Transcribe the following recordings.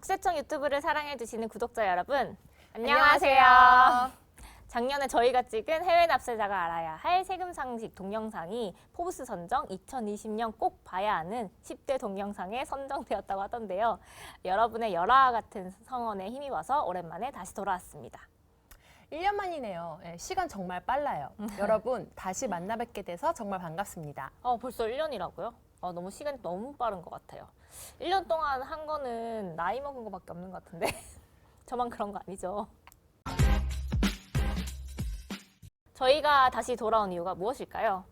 국세청 유튜브를 사랑해주시는 구독자 여러분, 안녕하세요. 안녕하세요. 작년에 저희가 찍은 해외 납세자가 알아야 할 세금 상식 동영상이 포브스 선정 2020년 꼭 봐야 하는 10대 동영상에 선정되었다고 하던데요. 여러분의 열화와 같은 성원에 힘입어서 오랜만에 다시 돌아왔습니다. 1년 만이네요. 네, 시간 정말 빨라요. 여러분 다시 만나 뵙게 돼서 정말 반갑습니다. 벌써 1년이라고요? 너무 시간이 너무 빠른 것 같아요. 1년 동안 한 거는 나이 먹은 거밖에 없는 것 같은데 저만 그런 거 아니죠? 저희가 다시 돌아온 이유가 무엇일까요?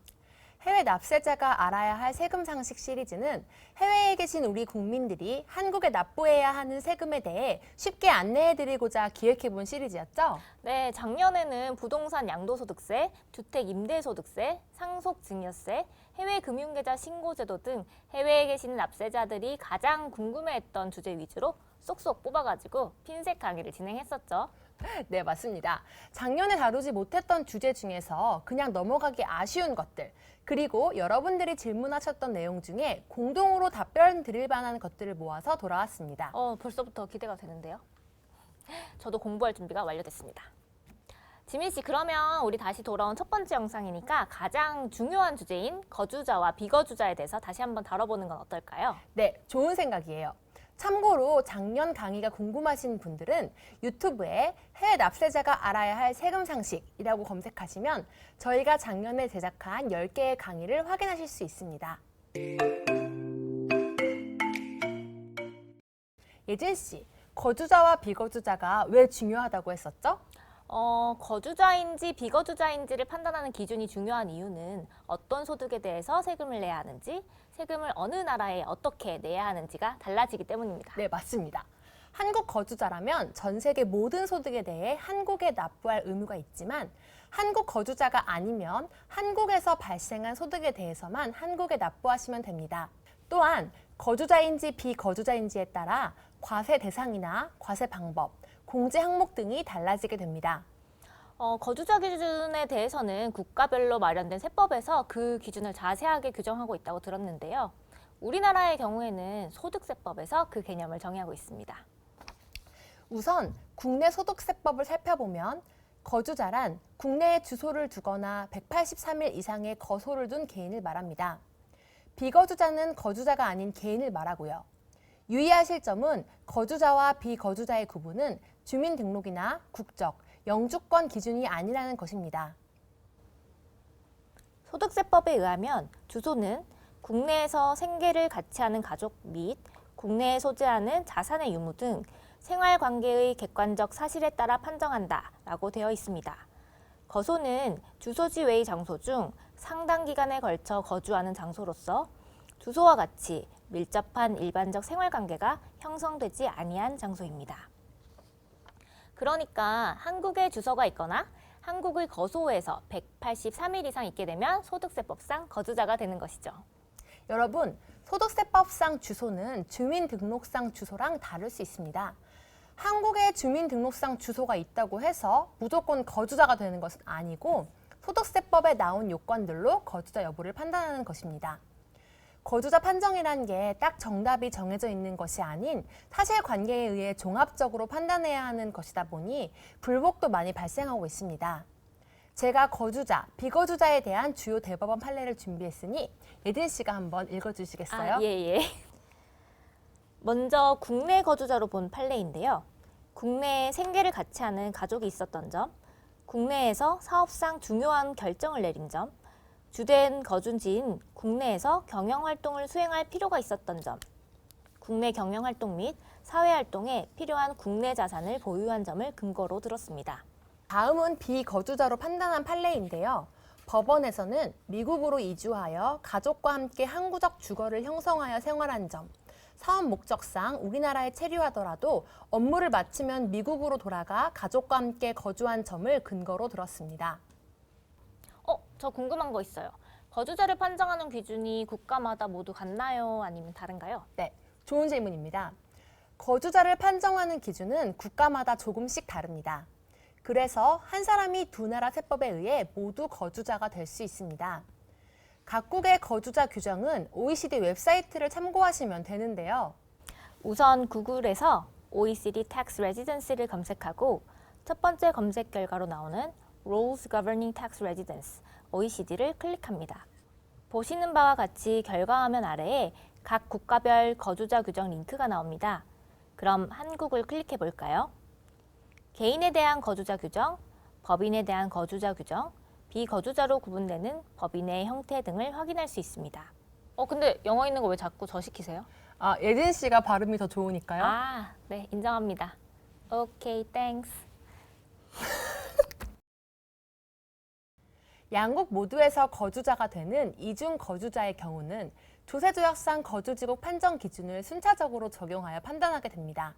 해외 납세자가 알아야 할 세금 상식 시리즈는 해외에 계신 우리 국민들이 한국에 납부해야 하는 세금에 대해 쉽게 안내해드리고자 기획해본 시리즈였죠? 네, 작년에는 부동산 양도소득세, 주택 임대소득세, 상속증여세, 해외 금융계좌 신고제도 등 해외에 계시는 납세자들이 가장 궁금해했던 주제 위주로 쏙쏙 뽑아가지고 핀셋 강의를 진행했었죠. 네, 맞습니다. 작년에 다루지 못했던 주제 중에서 그냥 넘어가기 아쉬운 것들, 그리고 여러분들이 질문하셨던 내용 중에 공동으로 답변 드릴 만한 것들을 모아서 돌아왔습니다. 벌써부터 기대가 되는데요. 저도 공부할 준비가 완료됐습니다. 지민 씨, 그러면 우리 다시 돌아온 첫 번째 영상이니까 가장 중요한 주제인 거주자와 비거주자에 대해서 다시 한번 다뤄보는 건 어떨까요? 네, 좋은 생각이에요. 참고로 작년 강의가 궁금하신 분들은 유튜브에 해외 납세자가 알아야 할 세금 상식이라고 검색하시면 저희가 작년에 제작한 10개의 강의를 확인하실 수 있습니다. 예진 씨, 거주자와 비거주자가 왜 중요하다고 했었죠? 거주자인지 비거주자인지를 판단하는 기준이 중요한 이유는 어떤 소득에 대해서 세금을 내야 하는지, 세금을 어느 나라에 어떻게 내야 하는지가 달라지기 때문입니다. 네, 맞습니다. 한국 거주자라면 전 세계 모든 소득에 대해 한국에 납부할 의무가 있지만 한국 거주자가 아니면 한국에서 발생한 소득에 대해서만 한국에 납부하시면 됩니다. 또한 거주자인지 비거주자인지에 따라 과세 대상이나 과세 방법, 공제 항목 등이 달라지게 됩니다. 거주자 기준에 대해서는 국가별로 마련된 세법에서 그 기준을 자세하게 규정하고 있다고 들었는데요. 우리나라의 경우에는 소득세법에서 그 개념을 정의하고 있습니다. 우선 국내 소득세법을 살펴보면 거주자란 국내에 주소를 두거나 183일 이상의 거소를 둔 개인을 말합니다. 비거주자는 거주자가 아닌 개인을 말하고요. 유의하실 점은 거주자와 비거주자의 구분은 주민등록이나 국적, 영주권 기준이 아니라는 것입니다. 소득세법에 의하면 주소는 국내에서 생계를 같이 하는 가족 및 국내에 소지하는 자산의 유무 등 생활관계의 객관적 사실에 따라 판정한다라고 되어 있습니다. 거소는 주소지 외의 장소 중 상당 기간에 걸쳐 거주하는 장소로서 주소와 같이 밀접한 일반적 생활관계가 형성되지 아니한 장소입니다. 그러니까 한국에 주소가 있거나 한국의 거소에서 183일 이상 있게 되면 소득세법상 거주자가 되는 것이죠. 여러분, 소득세법상 주소는 주민등록상 주소랑 다를 수 있습니다. 한국에 주민등록상 주소가 있다고 해서 무조건 거주자가 되는 것은 아니고 소득세법에 나온 요건들로 거주자 여부를 판단하는 것입니다. 거주자 판정이란 게 딱 정답이 정해져 있는 것이 아닌 사실관계에 의해 종합적으로 판단해야 하는 것이다 보니 불복도 많이 발생하고 있습니다. 제가 거주자, 비거주자에 대한 주요 대법원 판례를 준비했으니 예진 씨가 한번 읽어주시겠어요? 예. 먼저 국내 거주자로 본 판례인데요. 국내에 생계를 같이 하는 가족이 있었던 점, 국내에서 사업상 중요한 결정을 내린 점, 주된 거주지인 국내에서 경영활동을 수행할 필요가 있었던 점, 국내 경영활동 및 사회활동에 필요한 국내 자산을 보유한 점을 근거로 들었습니다. 다음은 비거주자로 판단한 판례인데요. 법원에서는 미국으로 이주하여 가족과 함께 항구적 주거를 형성하여 생활한 점, 사업 목적상 우리나라에 체류하더라도 업무를 마치면 미국으로 돌아가 가족과 함께 거주한 점을 근거로 들었습니다. 저 궁금한 거 있어요. 거주자를 판정하는 기준이 국가마다 모두 같나요? 아니면 다른가요? 네, 좋은 질문입니다. 거주자를 판정하는 기준은 국가마다 조금씩 다릅니다. 그래서 한 사람이 두 나라 세법에 의해 모두 거주자가 될 수 있습니다. 각국의 거주자 규정은 OECD 웹사이트를 참고하시면 되는데요. 우선 구글에서 OECD Tax Residence를 검색하고 첫 번째 검색 결과로 나오는 Rules Governing Tax Residence, OECD를 클릭합니다. 보시는 바와 같이 결과화면 아래에 각 국가별 거주자 규정 링크가 나옵니다. 그럼 한국을 클릭해 볼까요? 개인에 대한 거주자 규정, 법인에 대한 거주자 규정, 비거주자로 구분되는 법인의 형태 등을 확인할 수 있습니다. 근데 영어 있는 거 왜 자꾸 저 시키세요? 예진 씨가 발음이 더 좋으니까요. 네, 인정합니다. 오케이, 땡스. 양국 모두에서 거주자가 되는 이중 거주자의 경우는 조세조약상 거주지국 판정 기준을 순차적으로 적용하여 판단하게 됩니다.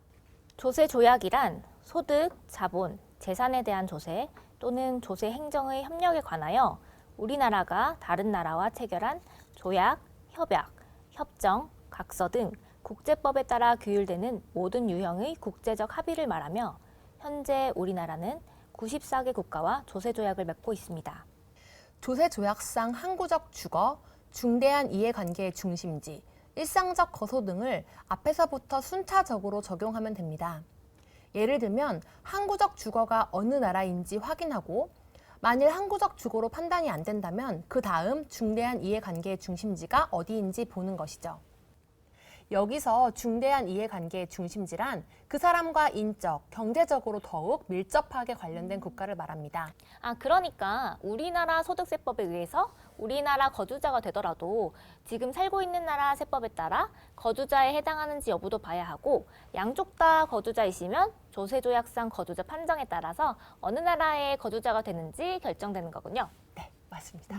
조세 조약이란 소득, 자본, 재산에 대한 조세 또는 조세 행정의 협력에 관하여 우리나라가 다른 나라와 체결한 조약, 협약, 협정, 각서 등 국제법에 따라 규율되는 모든 유형의 국제적 합의를 말하며 현재 우리나라는 94개 국가와 조세 조약을 맺고 있습니다. 조세조약상 항구적 주거, 중대한 이해관계의 중심지, 일상적 거소 등을 앞에서부터 순차적으로 적용하면 됩니다. 예를 들면 항구적 주거가 어느 나라인지 확인하고 만일 항구적 주거로 판단이 안 된다면 그 다음 중대한 이해관계의 중심지가 어디인지 보는 것이죠. 여기서 중대한 이해관계의 중심지란 그 사람과 인적, 경제적으로 더욱 밀접하게 관련된 국가를 말합니다. 그러니까 우리나라 소득세법에 의해서 우리나라 거주자가 되더라도 지금 살고 있는 나라 세법에 따라 거주자에 해당하는지 여부도 봐야 하고 양쪽 다 거주자이시면 조세조약상 거주자 판정에 따라서 어느 나라의 거주자가 되는지 결정되는 거군요. 네, 맞습니다.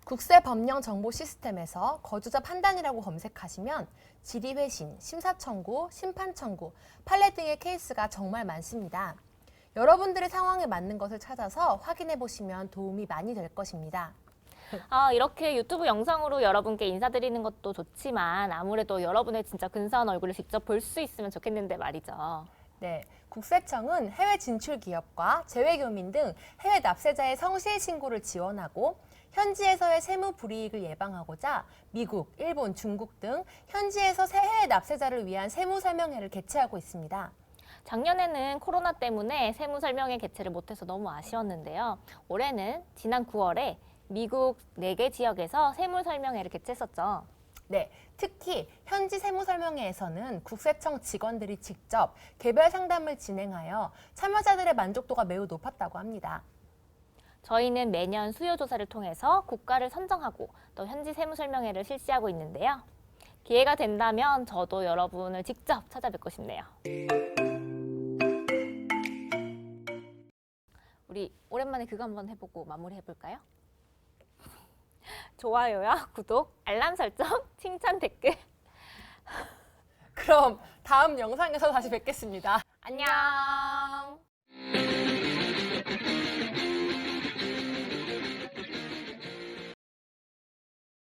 국세법령정보 시스템에서 거주자 판단이라고 검색하시면 질의회신, 심사청구, 심판청구, 판례 등의 케이스가 정말 많습니다. 여러분들의 상황에 맞는 것을 찾아서 확인해 보시면 도움이 많이 될 것입니다. 이렇게 유튜브 영상으로 여러분께 인사드리는 것도 좋지만 아무래도 여러분의 진짜 근사한 얼굴을 직접 볼 수 있으면 좋겠는데 말이죠. 네, 국세청은 해외 진출 기업과 재외교민 등 해외 납세자의 성실 신고를 지원하고 현지에서의 세무 불이익을 예방하고자 미국, 일본, 중국 등 현지에서 해외 납세자를 위한 세무 설명회를 개최하고 있습니다. 작년에는 코로나 때문에 세무 설명회 개최를 못해서 너무 아쉬웠는데요. 올해는 지난 9월에 미국 4개 지역에서 세무 설명회를 개최했었죠. 네, 특히 현지 세무 설명회에서는 국세청 직원들이 직접 개별 상담을 진행하여 참여자들의 만족도가 매우 높았다고 합니다. 저희는 매년 수요 조사를 통해서 국가를 선정하고 또 현지 세무 설명회를 실시하고 있는데요. 기회가 된다면 저도 여러분을 직접 찾아뵙고 싶네요. 우리 오랜만에 그거 한번 해보고 마무리 해볼까요? 좋아요와 구독, 알람 설정, 칭찬 댓글. 그럼 다음 영상에서 다시 뵙겠습니다. 안녕.